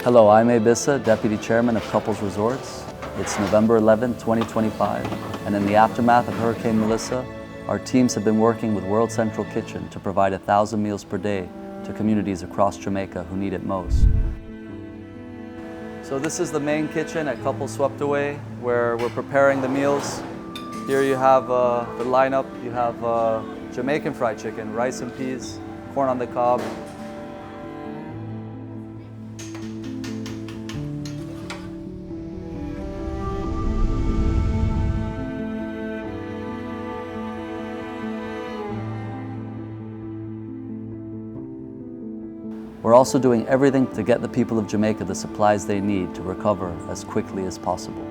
Hello, I'm Issa, Deputy Chairman of Couples Resorts. It's November 11, 2025, and in the aftermath of Hurricane Melissa, our teams have been working with World Central Kitchen to provide 1,000 meals per day to communities across Jamaica who need it most. So this is the main kitchen at Couples Swept Away, where we're preparing the meals. Here you have the lineup. You have Jamaican fried chicken, rice and peas, corn on the cob. We're also doing everything to get the people of Jamaica the supplies they need to recover as quickly as possible.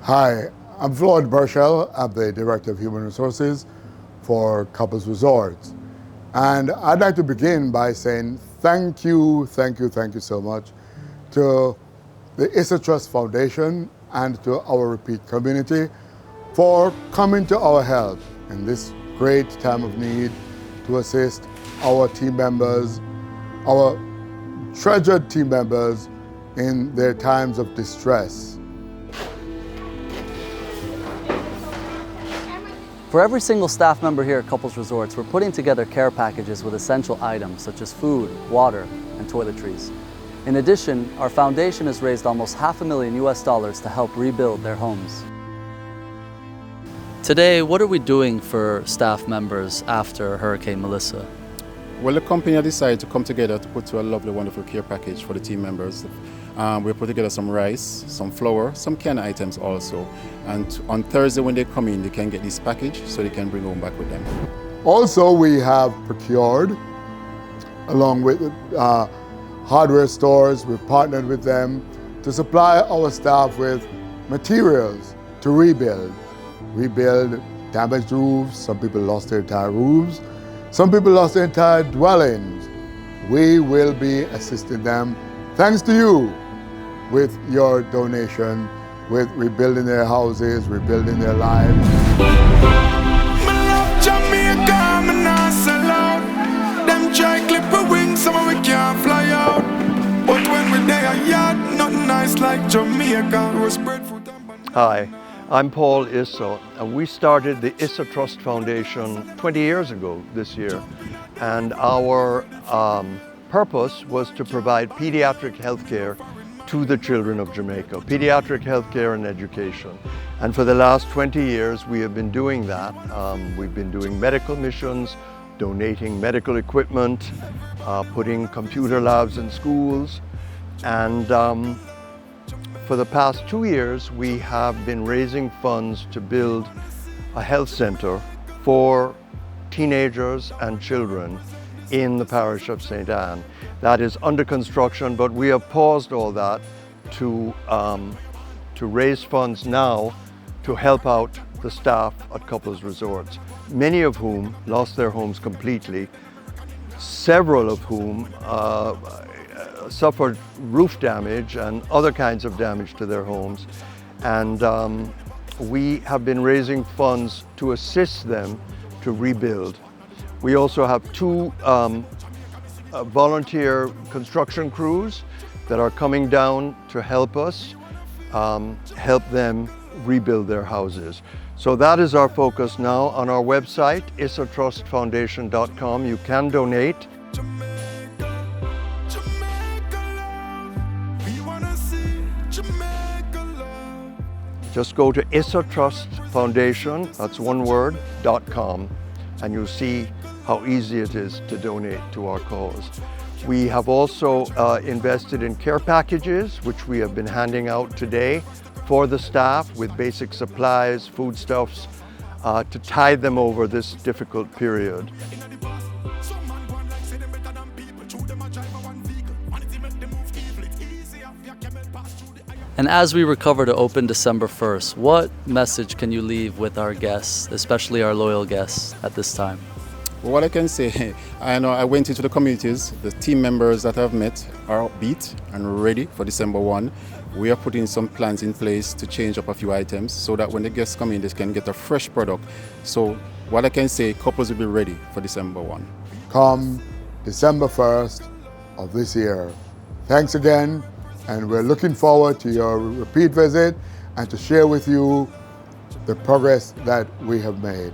Hi, I'm Floyd Burchell. I'm the Director of Human Resources for Couples Resorts. And I'd like to begin by saying thank you so much to the Issa Trust Foundation and to our repeat community for coming to our help in this great time of need to assist our team members, our treasured team members in their times of distress. For every single staff member here at Couples Resorts, we're putting together care packages with essential items such as food, water, and toiletries. In addition, our foundation has raised almost $500,000 to help rebuild their homes. Today, what are we doing for staff members after Hurricane Melissa? Well, the company decided to come together to put to a lovely, wonderful care package for the team members. We put together some rice, some flour, some canned items also. And on Thursday when they come in, they can get this package so they can bring home back with them. Also, we have procured, along with hardware stores, we've partnered with them to supply our staff with materials to rebuild damaged roofs. Some people lost their entire roofs. Some people lost their entire dwellings. We will be assisting them, thanks to you, with your donation, with rebuilding their houses, rebuilding their lives. Me love Jamaica, me nah sell out. Them try clip a wing, some of we can't fly out. But when we there a yard, nothing nice like Jamaica. We spread food and banana. Hi, I'm Paul Issa, and we started the Issa Trust Foundation 20 years ago this year. And our purpose was to provide pediatric health care to the children of Jamaica, pediatric health care and education. And for the last 20 years, we have been doing that. We've been doing medical missions, donating medical equipment, putting computer labs in schools, and for the past 2 years, we have been raising funds to build a health center for teenagers and children in the parish of St. Anne. That is under construction, but we have paused all that to raise funds now to help out the staff at Couples Resorts, many of whom lost their homes completely, several of whom suffered roof damage and other kinds of damage to their homes. And we have been raising funds to assist them to rebuild. We also have 2 volunteer construction crews that are coming down to help us, help them rebuild their houses. So that is our focus now. On our website, issatrustfoundation.com, you can donate. Just go to Issa Trust Foundation, that's one word, .com, and you'll see how easy it is to donate to our cause. We have also invested in care packages, which we have been handing out today for the staff with basic supplies, foodstuffs, to tide them over this difficult period. And as we recover to open December 1st, what message can you leave with our guests, especially our loyal guests at this time? Well, what I can say, I went into the communities. The team members that I've met are upbeat and ready for December 1. We are putting some plans in place to change up a few items so that when the guests come in, they can get a fresh product. So what I can say, couples will be ready for December 1. Come December 1st of this year. Thanks again, and we're looking forward to your repeat visit and to share with you the progress that we have made.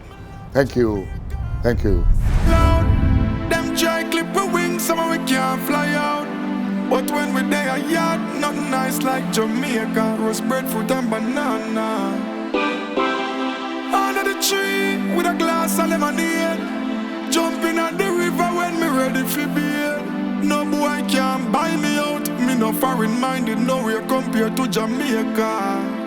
Thank you. Thank you. Them try clip with wings, some we can't fly out. But when we there a yard, nothing nice like Jamaica. Roast breadfruit and banana. Under the tree with a glass of lemonade. Jumping at the river when me ready for bed. No boy can buy me out. Me no foreign minded, nowhere compared to Jamaica.